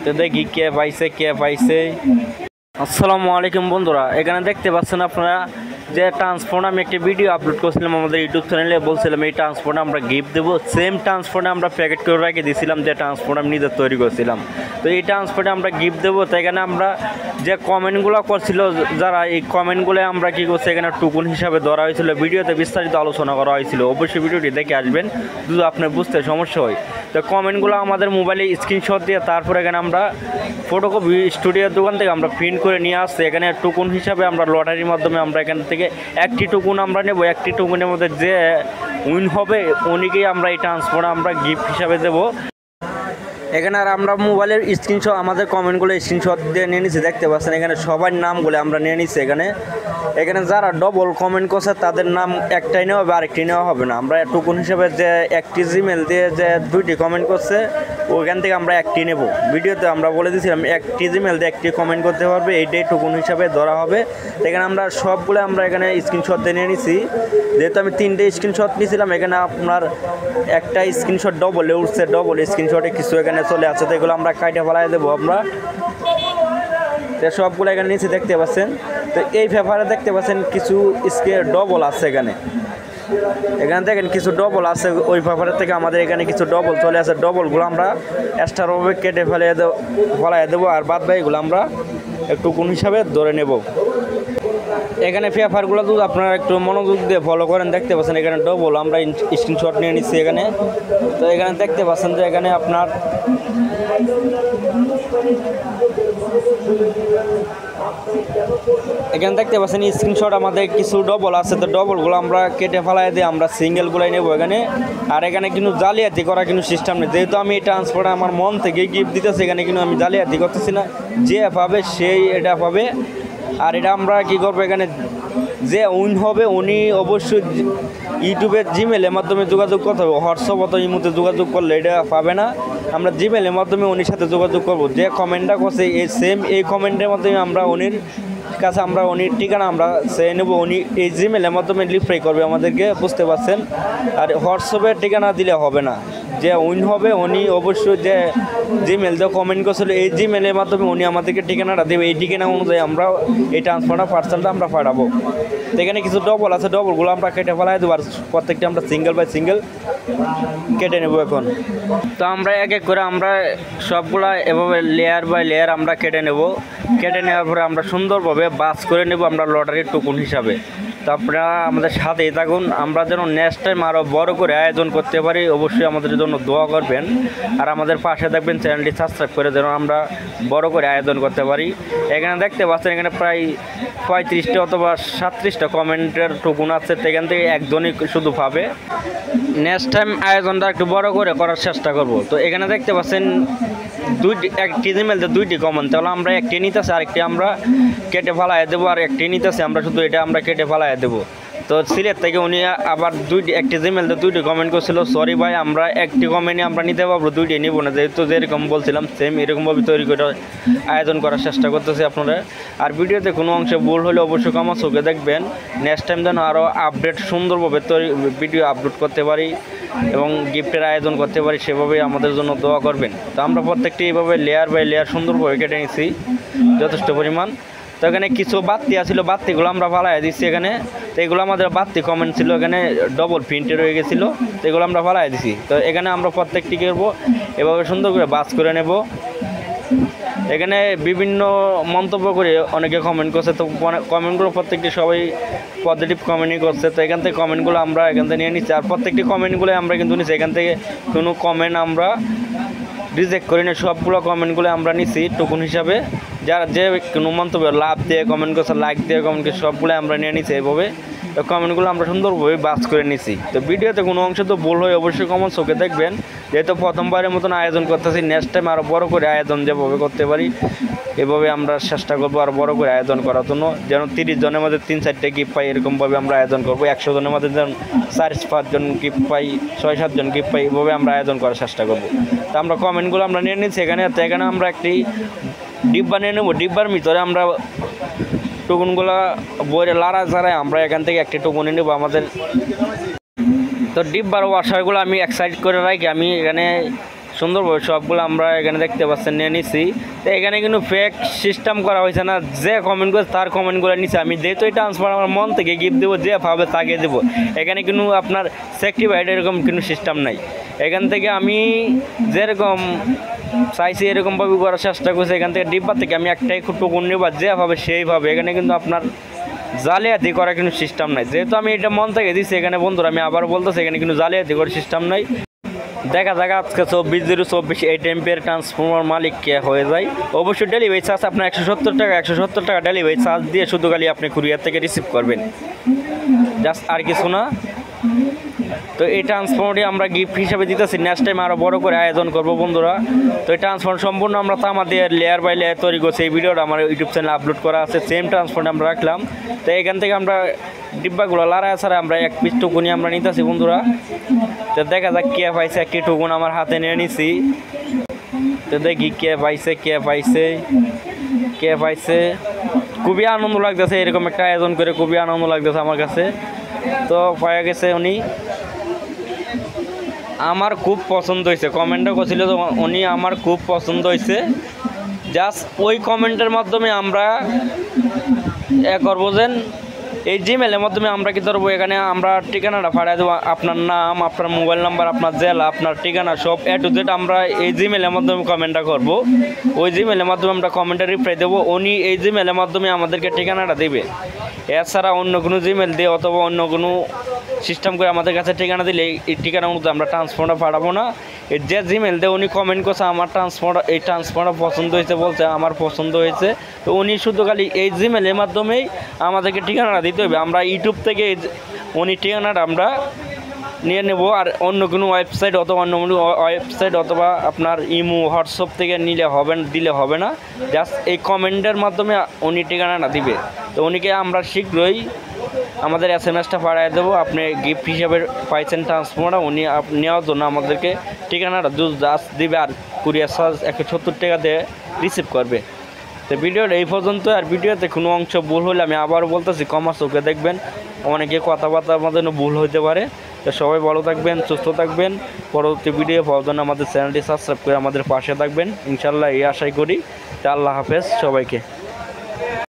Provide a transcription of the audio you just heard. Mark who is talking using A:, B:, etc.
A: তো দেখি কে পাইছে। আসসালামু আলাইকুম বন্ধুরা, এখানে দেখতে পাচ্ছেন আপনারা যে ট্রান্সফার আমি একটা ভিডিও আপলোড করছিলাম আমাদের ইউটিউব চ্যানেলে, বলছিলাম এই ট্রান্সফার আমরা গিফট দেবো। সেম ট্রান্সফার আমরা প্যাকেট করে রেখে দিয়েছিলাম, যে ট্রান্সফার আমি নিজে তৈরি করছিলাম। তো এই ট্রান্সফারে আমরা গিফট দেবো। তো এখানে আমরা যে কমেন্টগুলো করছিল যারা, এই কমেন্টগুলো আমরা কী করছি এখানে টুকুন হিসাবে ধরা হয়েছিল, ভিডিওতে বিস্তারিত আলোচনা করা হয়েছিল। অবশ্যই ভিডিওটি দেখে আসবেন যদি আপনার বুঝতে সমস্যা হয়। তো কমেন্টগুলো আমাদের মোবাইলে স্ক্রিনশট দিয়ে তারপরে এখানে আমরা ফটোকপি স্টুডিওর দোকান থেকে আমরা প্রিন্ট করে নিয়ে আসছি। এখানে টুকুন হিসাবে আমরা লটারির মাধ্যমে আমরা এখান থেকে একটি টুকুন আমরা নেব। একটি টুকুনের মধ্যে যে উইন হবে উনিকেই আমরা এই ট্রান্সফার আমরা গিফট হিসাবে দেবো। এখানে আর আমরা মোবাইলের স্ক্রিনশট আমাদের কমেন্টগুলো স্ক্রিনশট দিয়ে নিয়ে নিচ্ছি, দেখতে পাচ্ছেন এখানে সবার নামগুলো আমরা নিয়ে নিচ্ছি। এখানে যারা ডবল কমেন্ট করছে তাদের নাম একটাই নেওয়া হবে, আরেকটি নেওয়া হবে না। আমরা টুকুন হিসাবে যে একটি জিমেল দিয়ে যে 2টি কমেন্ট করছে ওইখান থেকে আমরা একটি নেব। ভিডিওতে আমরা বলে দিয়েছিলাম একটি জিমেল দিয়ে একটি কমেন্ট করতে পারবে, এইটাই টুকুন হিসাবে ধরা হবে। এখানে আমরা সবগুলো আমরা এখানে স্ক্রিনশট দিয়ে নিয়ে নিচ্ছি। যেহেতু আমি 3টে স্ক্রিনশট নিয়েছিলাম, এখানে আপনার একটা স্ক্রিনশট ডবলে উঠছে, ডবল স্ক্রিনশটে কিছু এখানে চলে আসছে, তো এগুলো আমরা কাইটে ফেলাই দেবো আমরা। সবগুলো এখানে নিচে দেখতে পাচ্ছেন। তো এই পেপারে দেখতে পাচ্ছেন কিছু ডবল আছে এখানে দেখেন কিছু ডবল আছে, ওই পেপারের থেকে আমাদের এখানে কিছু ডবল চলে আসে। ডবলগুলো আমরা এক্সট্রাভাবে কেটে ফেলাই দেবো, আর বাদ বাকিগুলো আমরা একটু কোন হিসাবে ধরে নেব। এখানে পেপারগুলো যদি আপনারা একটু মনোযোগ দিয়ে ফলো করেন, দেখতে পাচ্ছেন এখানে ডবল আমরা স্ক্রিনশট নিয়ে নিচ্ছি এখানে। তো এখানে দেখতে পাচ্ছেন যে এখানে আপনার এখানে দেখতে পাচ্ছেন স্ক্রিনশট আমাদের কিছু ডবল আছে। তো ডবলগুলো আমরা কেটে ফেলাই দিয়ে আমরা সিঙ্গেলগুলাই নেব এখানে। আর এখানে কিন্তু জালিয়াতি করা কিন্তু সিস্টেম নেই, যেহেতু আমি এই ট্রান্সফার আমার মন থেকে গিফট দিতেছি, এখানে কিন্তু আমি জালিয়াতি করতেছি না। যে পাবে সেই এটা পাবে। আর এটা আমরা কী করবো, এখানে যে উইন হবে উনি অবশ্যই ইউটিউবের জিমেলের মাধ্যমে যোগাযোগ করতে হবে। হোয়াটসঅ্যাপ অথবা ইমোতে যোগাযোগ করলে এটা পাবে না। আমরা জিমেলের মাধ্যমে উনির সাথে যোগাযোগ করব। যে কমেন্টটা করছে এই কমেন্টের মাধ্যমে আমরা উনির কাছে আমরা উনির ঠিকানা আমরা চেয়ে নেব। উনি এই জিমেলের মাধ্যমে রিপ্লাই করবে আমাদেরকে, বুঝতে পারছেন। আর হোয়াটসঅ্যাপের ঠিকানা দিলে হবে না। যে উইন হবে উনি অবশ্যই যে জিমেল দিয়ে কমেন্ট করছিল এই জিমেলের মাধ্যমে উনি আমাদেরকে ঠিকানাটা দেবে। এই ঠিকানা অনুযায়ী আমরা এই ট্রান্সফারটা পার্সেলটা আমরা পাঠাবো। তো এখানে কিছু ডবল আছে, ডবলগুলো আমরা কেটে ফেলাই দেবো। আর প্রত্যেকটা আমরা সিঙ্গেল বাই সিঙ্গেল কেটে নেব এখন। তো আমরা এক এক করে আমরা সবগুলা এভাবে লেয়ার বাই লেয়ার আমরা কেটে নেব। কেটে নেওয়ার পরে আমরা সুন্দরভাবে বাস করে নেব আমরা লটারির টুকুন হিসাবে। তো আপনারা আমাদের সাথেই থাকুন, আমরা যেন নেক্সট টাইম আরও বড় করে আয়োজন করতে পারি। অবশ্যই আমাদের জন্য দোয়া করবেন, আর আমাদের পাশে থাকবেন, চ্যানেলটি সাবস্ক্রাইব করে যেন আমরা বড় করে আয়োজন করতে পারি। এখানে দেখতে পাচ্ছেন এখানে প্রায় 35টা অথবা 37টা কমেন্টের টুকুন আছে, সেখান থেকে একজনই শুধু পাবে। নেক্সট টাইম আয়োজনটা একটু বড় করে করার চেষ্টা করব। তো এখানে দেখতে পাচ্ছেন একটি জিমেলতে 2টি কমন, তাহলে আমরা একটি নিতেছি আরেকটি আমরা কেটে ফেলাই দেবো। আর একটি নিতেছি আমরা শুধু এটা আমরা কেটে ফেলাই দেবো। তো সিলেট থেকে উনি আবার একটি জিমেলতে 2টি কমেন্ট করছিল, সরি ভাই আমরা একটি কমেন্টে আমরা নিতে পারবো, 2টি নিব না। যেহেতু যেরকম বলছিলাম সেম এরকমভাবে তৈরি করে আয়োজন করার চেষ্টা করতেছি আপনারা। আর ভিডিওতে কোনো অংশে ভুল হলে অবশ্যই ক্ষমা চোখে দেখবেন। নেক্সট টাইম যেন আরও আপডেট সুন্দরভাবে ভিডিও আপলোড করতে পারি এবং গিফটের আয়োজন করতে পারি, সেভাবেই আমাদের জন্য দোয়া করবেন। তো আমরা প্রত্যেকটি এইভাবে লেয়ার বাই লেয়ার সুন্দরভাবে কেটে নিচ্ছি যথেষ্ট পরিমাণ। তো এখানে কিছু বাড়তি আছিল, বাড়তিগুলো আমরা ফালাই দিচ্ছি এখানে। তো এগুলো আমাদের বাড়তি কমেন্ট ছিল, এখানে ডবল প্রিন্টে রয়ে গেছিলো, তো এগুলো আমরা ফালাই দিছি। তো এখানে আমরা প্রত্যেকটি করবো এভাবে সুন্দর করে বাস করে নেব। এখানে বিভিন্ন মন্তব্য করে অনেকে কমেন্ট করছে, তো কমেন্টগুলো প্রত্যেকটি সবাই পজিটিভ কমেন্টই করছে। তো এখান থেকে কমেন্টগুলো আমরা এখান থেকে নিয়ে নিচ্ছি। আর প্রত্যেকটি কমেন্টগুলো আমরা কিন্তু নিচ্ছি, এখান থেকে কোনো কমেন্ট আমরা রিজেক্ট করি না, সবগুলো কমেন্টগুলো আমরা নিচ্ছি টুকুন হিসাবে। যারা যে কোনো মন্তব্য লাভ দিয়ে কমেন্ট করছে, লাইক দিয়ে কমেন্ট করছে, সবগুলো আমরা নিয়ে নিচ্ছি এইভাবে। তো কমেন্টগুলো আমরা সুন্দরভাবে বাস করে নিচ্ছি। তো ভিডিওতে কোনো অংশ তো ভুল হয় অবশ্যই কমেন্ট চোখে দেখবেন। যেহেতু প্রথমবারের মতন আয়োজন করতেছি, নেক্সট টাইম আরও বড় করে আয়োজন যেভাবে করতে পারি এভাবে আমরা চেষ্টা করবো আরও বড় করে আয়োজন করার জন্য। যেন 30 জনের মধ্যে 3-4টা গিফট পাই, এরকমভাবে আমরা আয়োজন করবো। 100 জনের মধ্যে যেন 4-5 জন গিফট পাই, 6-7 জন গিফট পাই, এভাবে আমরা আয়োজন করার চেষ্টা করবো। তো আমরা কমেন্টগুলো আমরা নিয়ে নিচ্ছি এখানে। তো এখানে আমরা একটি ডিব্বা নিয়ে নেবো। ডিব্বার ভিতরে আমরা টুকুনগুলো বইরে লাড়া ছাড়াই আমরা এখান থেকে একটি টুকুন নেব আমাদের। তো ডিব্বার ওয়াশারগুলো আমি এক সাইড করে রাখি, আমি এখানে সুন্দরভাবে সবগুলো আমরা এখানে দেখতে পাচ্ছেন নিয়ে নিছি। তো এখানে কিন্তু ফেক সিস্টেম করা হয়েছে না, যে কমেন্ট করে তার কমেন্টগুলো নিচ্ছে। আমি যেহেতু এই ট্রান্সফার আমার মন থেকে গিফট দেবো, যে ভাবে তাকে দেবো। এখানে কিন্তু আপনার সেক্টিফাইড এরকম কোনো সিস্টেম নাই। এখান থেকে আমি যেরকম চাইছি এরকমভাবে করার চেষ্টা করছি। এখান থেকে ডিব্বা থেকে আমি একটাই টুকুন নেব, যেভাবে সেইভাবে। এখানে কিন্তু আপনার জালিয়াতি করার কোনো সিস্টেম নাই। যেহেতু আমি এটা মন থেকে দিচ্ছি, এখানে বন্ধুরা আমি আবার বলতেছি এখানে কিন্তু জালিয়াতি করার সিস্টেম নাই। দেখা যাক আজকে 24/0/24 এই টেম্পের ট্রান্সফর্মার মালিক কে হয়ে যায়। অবশ্যই ডেলিভারি চার্জ আপনার 170 টাকা ডেলিভারি চার্জ দিয়ে শুধু খালি আপনি কুরিয়ার থেকে রিসিভ করবেন, জাস্ট আর কিছু না। তো এই ট্রান্সফর্মারটি আমরা গিফট হিসাবে দিতেছি। নেক্সট টাইম আরও বড় করে আয়োজন করবো বন্ধুরা। তো এই ট্রান্সফর্মার সম্পূর্ণ আমরা তামা দিয়ে লেয়ার বাই লেয়ার তৈরি করছি। এই ভিডিওটা আমার ইউটিউব চ্যানেলে আপলোড করা আছে। সেম ট্রান্সফর্মার আমরা রাখলাম। তো এখান থেকে আমরা ডিব্বাগুলো লাড়ায় ছাড়া আমরা এক পিস টুকুনি আমরা নিতেছি বন্ধুরা। তো দেখা যাক কে পাইছে। একটি টুকুন আমার হাতে নিয়ে নিছি। তো দেখি কে পাইছে কে পাইছে কে পাইছে। খুবই আনন্দ লাগতেছে এরকম একটা আয়োজন করে, খুবই আনন্দ লাগতেছে আমার কাছে। তো পাওয়া গেছে উনি, আমার খুব পছন্দ হয়েছে। কমেন্টও করছিল তো উনি আমার খুব পছন্দ হয়েছে। জাস্ট ওই কমেন্টের মাধ্যমে আমরা করবো যে এই জিমেলের মাধ্যমে আমরা কি ধরবো, এখানে আমরা ঠিকানাটা পাঠিয়ে দেবো। আপনার নাম, আপনার মোবাইল নাম্বার, আপনার জেলা, আপনার ঠিকানা সব A to Z আমরা এই জিমেলের মাধ্যমে কমেন্টটা করবো। ওই জিমেলের মাধ্যমে আমরা কমেন্টে রিপ্লাই দেবো। উনি এই জিমেলের মাধ্যমে আমাদেরকে ঠিকানাটা দেবে। এছাড়া অন্য কোনো জিমেল দিয়ে অথবা অন্য কোনো সিস্টেম করে আমাদের কাছে ঠিকানা দিলে এই ঠিকানা অনুযায়ী আমরা ট্রান্সফারটা পাঠাবো না। এর যে জিমেল দিয়ে উনি কমেন্ট করছে আমার এই ট্রান্সফারটা পছন্দ হয়েছে, বলছে আমার পছন্দ হয়েছে। তো উনি শুধু খালি এই জিমেলের মাধ্যমেই আমাদেরকে ঠিকানাটা দিতে হবে। আমরা ইউটিউব থেকে উনি ঠিকানাটা আমরা নিয়ে নেব। আর অন্য কোনো ওয়েবসাইট অথবা অন্য কোনো ওয়েবসাইট অথবা আপনার ইমো হোয়াটসঅ্যাপ থেকে দিলে হবে না। জাস্ট এই কমেন্টের মাধ্যমে উনি ঠিকানাটা দিবে। তো উনিকে আমরা শীঘ্রই আমাদের SMS-টা পাঠিয়ে দেবো। আপনি গিফট হিসাবে পাইছেন ট্রান্সফর্মারটা। উনি নেওয়ার জন্য আমাদেরকে ঠিকানাটা জাস্ট দিবে আর কুরিয়ার চার্জ 170 টাকা দিয়ে রিসিভ করবে। তো ভিডিওটা এই পর্যন্ত। আর ভিডিওতে কোনো অংশ ভুল হলে আমি আবারও বলতেছি ক্ষমা চোখে দেখবেন। অনেকে কথাবার্তা আমাদের ভুল হতে পারে। তো সবাই ভালো থাকবেন, সুস্থ থাকবেন। পরবর্তী ভিডিও পাওয়ার জন্য আমাদের চ্যানেলটি সাবস্ক্রাইব করে আমাদের পাশে থাকবেন ইনশাল্লাহ, এই আশাই করি। তা আল্লাহ হাফেজ সবাইকে।